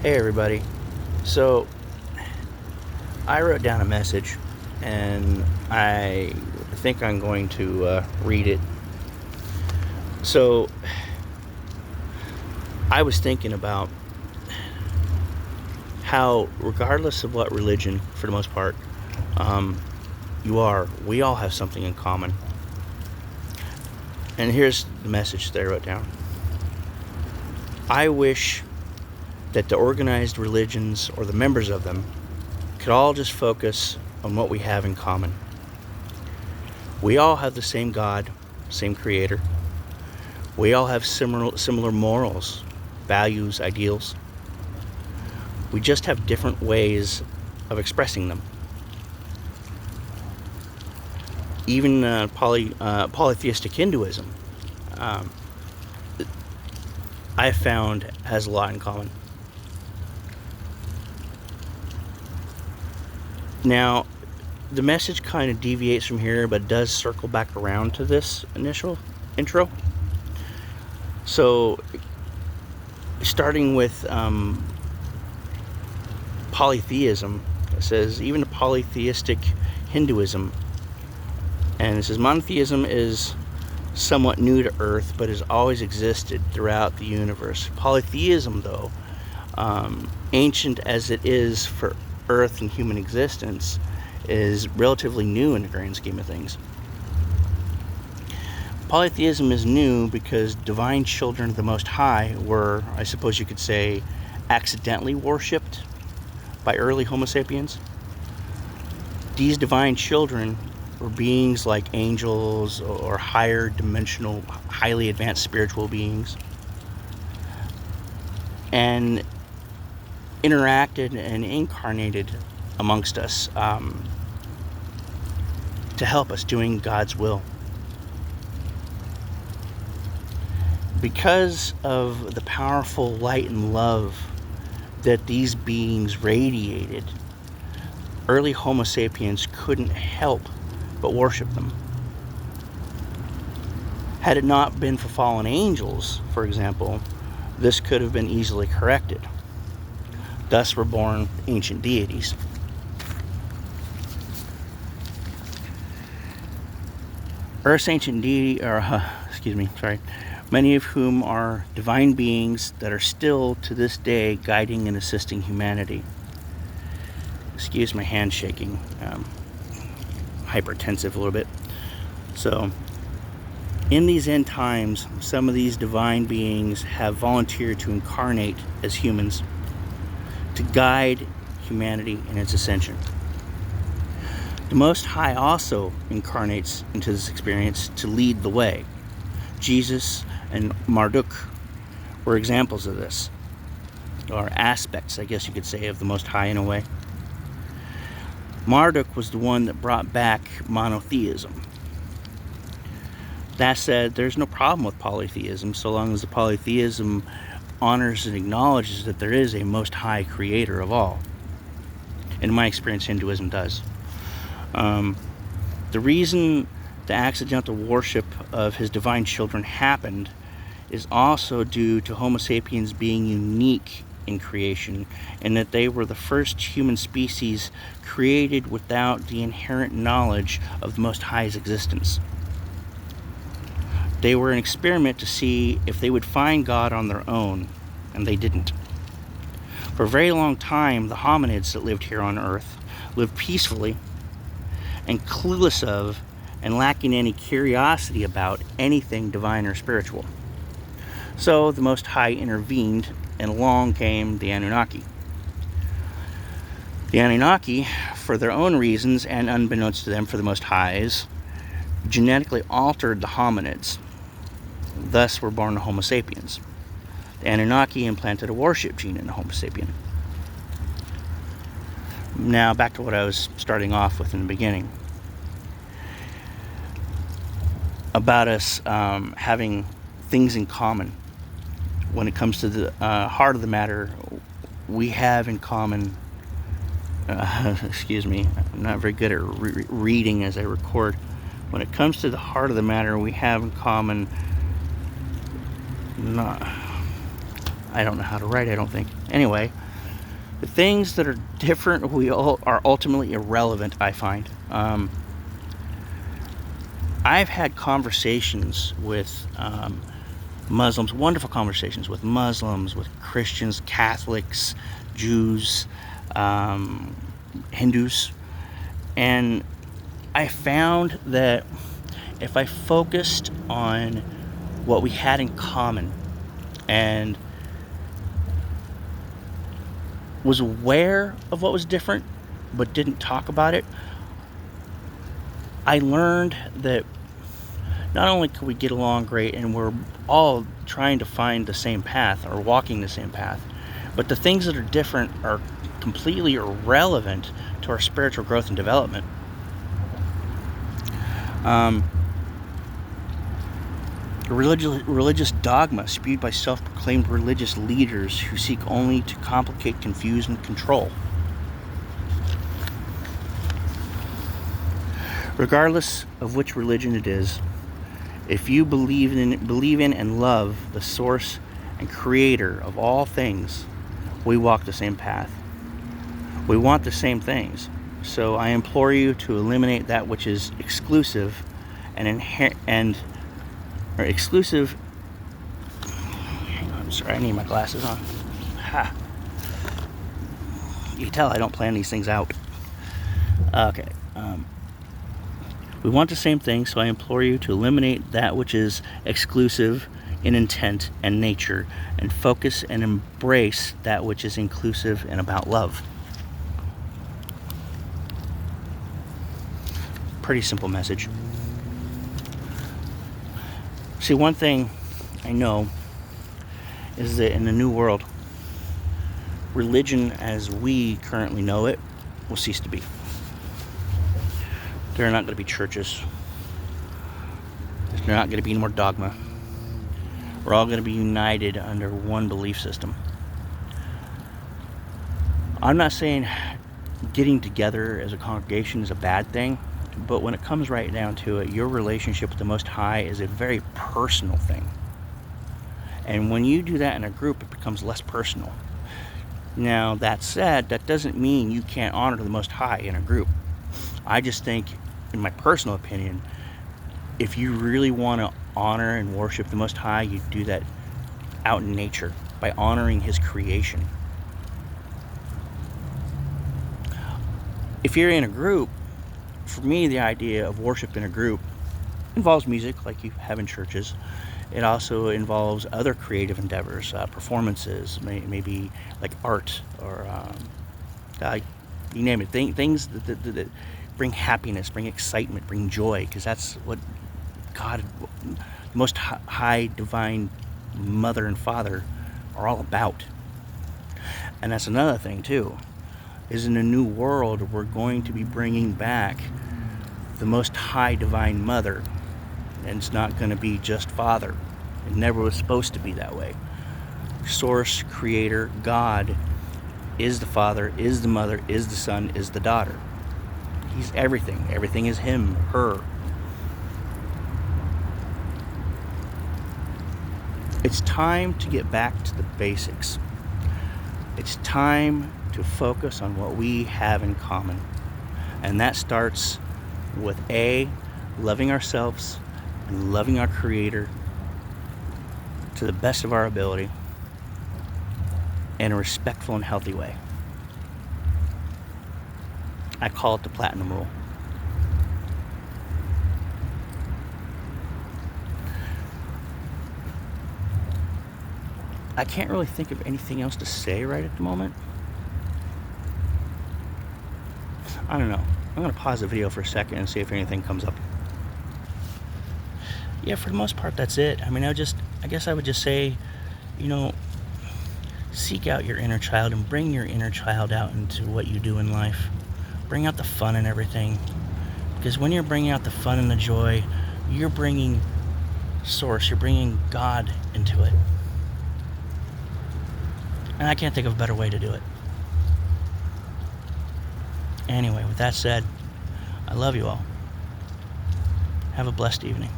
Hey everybody. So I wrote down a message and I think I'm going to read it. So I was thinking about how, regardless of what religion, for the most part, we all have something in common. And here's the message that I wrote down. I wish that the organized religions, or the members of them, could all just focus on what we have in common. We all have the same God, same creator. We all have similar morals, values, ideals. We just have different ways of expressing them. Even polytheistic Hinduism, I found, has a lot in common. Now, the message kind of deviates from here, but does circle back around to this initial intro. So, starting with polytheism, it says, even polytheistic Hinduism, and it says, monotheism is somewhat new to Earth, but has always existed throughout the universe. Polytheism, though, ancient as it is for Earth and human existence, is relatively new in the grand scheme of things. Polytheism is new because divine children of the Most High were, I suppose you could say, accidentally worshipped by early Homo sapiens. These divine children were beings like angels or higher dimensional, highly advanced spiritual beings, and interacted and incarnated amongst us to help us doing God's will. Because of the powerful light and love that these beings radiated, early Homo sapiens couldn't help but worship them. Had it not been for fallen angels, for example, this could have been easily corrected. Thus were born ancient deities. Earth's ancient deity, many of whom are divine beings that are still to this day guiding and assisting humanity. Excuse my hand shaking, hypertensive a little bit. So, in these end times, some of these divine beings have volunteered to incarnate as humans to guide humanity in its ascension. The Most High also incarnates into this experience to lead the way. Jesus and Marduk were examples of this, or aspects, I guess you could say, of the Most High in a way. Marduk was the one that brought back monotheism. That said, there's no problem with polytheism so long as the polytheism honors and acknowledges that there is a Most High creator of all. In my experience, Hinduism does. The reason the accidental worship of his divine children happened is also due to Homo sapiens being unique in creation, and that they were the first human species created without the inherent knowledge of the Most High's existence. They were an experiment to see if they would find God on their own, and they didn't. For a very long time, the hominids that lived here on Earth lived peacefully and clueless of and lacking any curiosity about anything divine or spiritual. So the Most High intervened, and along came the Anunnaki. The Anunnaki, for their own reasons and unbeknownst to them for the Most High's, genetically altered the hominids. Thus were born the Homo sapiens. The Anunnaki implanted a worship gene in the Homo sapien. Now back to what I was starting off with in the beginning. About us having things in common. When it comes to the heart of the matter, we have in common, excuse me, I'm not very good at reading as I record. When it comes to the heart of the matter, we have in common, I don't know how to write, I don't think. Anyway, The things that are different we all are ultimately irrelevant, I find. I've had conversations with Muslims, wonderful conversations with Muslims, with Christians, Catholics, Jews, Hindus, and I found that if I focused on what we had in common and was aware of what was different but didn't talk about it, I learned that not only could we get along great and we're all trying to find the same path or walking the same path, but the things that are different are completely irrelevant to our spiritual growth and development. Religious dogma spewed by self-proclaimed religious leaders who seek only to complicate, confuse, and control. Regardless of which religion it is, if you believe in and love the source and creator of all things, we walk the same path. We want the same things. So I implore you to eliminate that which is exclusive exclusive. I'm sorry, I need my glasses on. Ha. You can tell I don't plan these things out. Okay. We want the same thing, so I implore you to eliminate that which is exclusive in intent and nature, and focus and embrace that which is inclusive and about love. Pretty simple message. See, one thing I know is that in the new world, religion as we currently know it will cease to be. There are not going to be churches. There's not going to be any more dogma. We're all going to be united under one belief system. I'm not saying getting together as a congregation is a bad thing, but when it comes right down to it, your relationship with the Most High is a very personal thing. And when you do that in a group, it becomes less personal. Now, that said, that doesn't mean you can't honor the Most High in a group. I just think, in my personal opinion, if you really want to honor and worship the Most High, you do that out in nature by honoring His creation. If you're in a group, for me, the idea of worship in a group involves music like you have in churches. It also involves other creative endeavors, performances, maybe like art or you name it, things that bring happiness, bring excitement, bring joy, because that's what God, the Most High Divine Mother and Father, are all about. And that's another thing too, is in a new world we're going to be bringing back the Most High Divine Mother, and it's not going to be just Father. It never was supposed to be that way. Source, Creator, God is the Father, is the Mother, is the Son, is the daughter. He's everything. Everything is Him, her. It's time to get back to the basics. It's time to focus on what we have in common. And that starts with loving ourselves and loving our Creator to the best of our ability in a respectful and healthy way. I call it the Platinum Rule. I can't really think of anything else to say right at the moment. I don't know. I'm going to pause the video for a second and see if anything comes up. Yeah, for the most part, that's it. I mean, I guess I would just say, seek out your inner child and bring your inner child out into what you do in life. Bring out the fun and everything. Because when you're bringing out the fun and the joy, you're bringing Source, you're bringing God into it. And I can't think of a better way to do it. Anyway, with that said, I love you all. Have a blessed evening.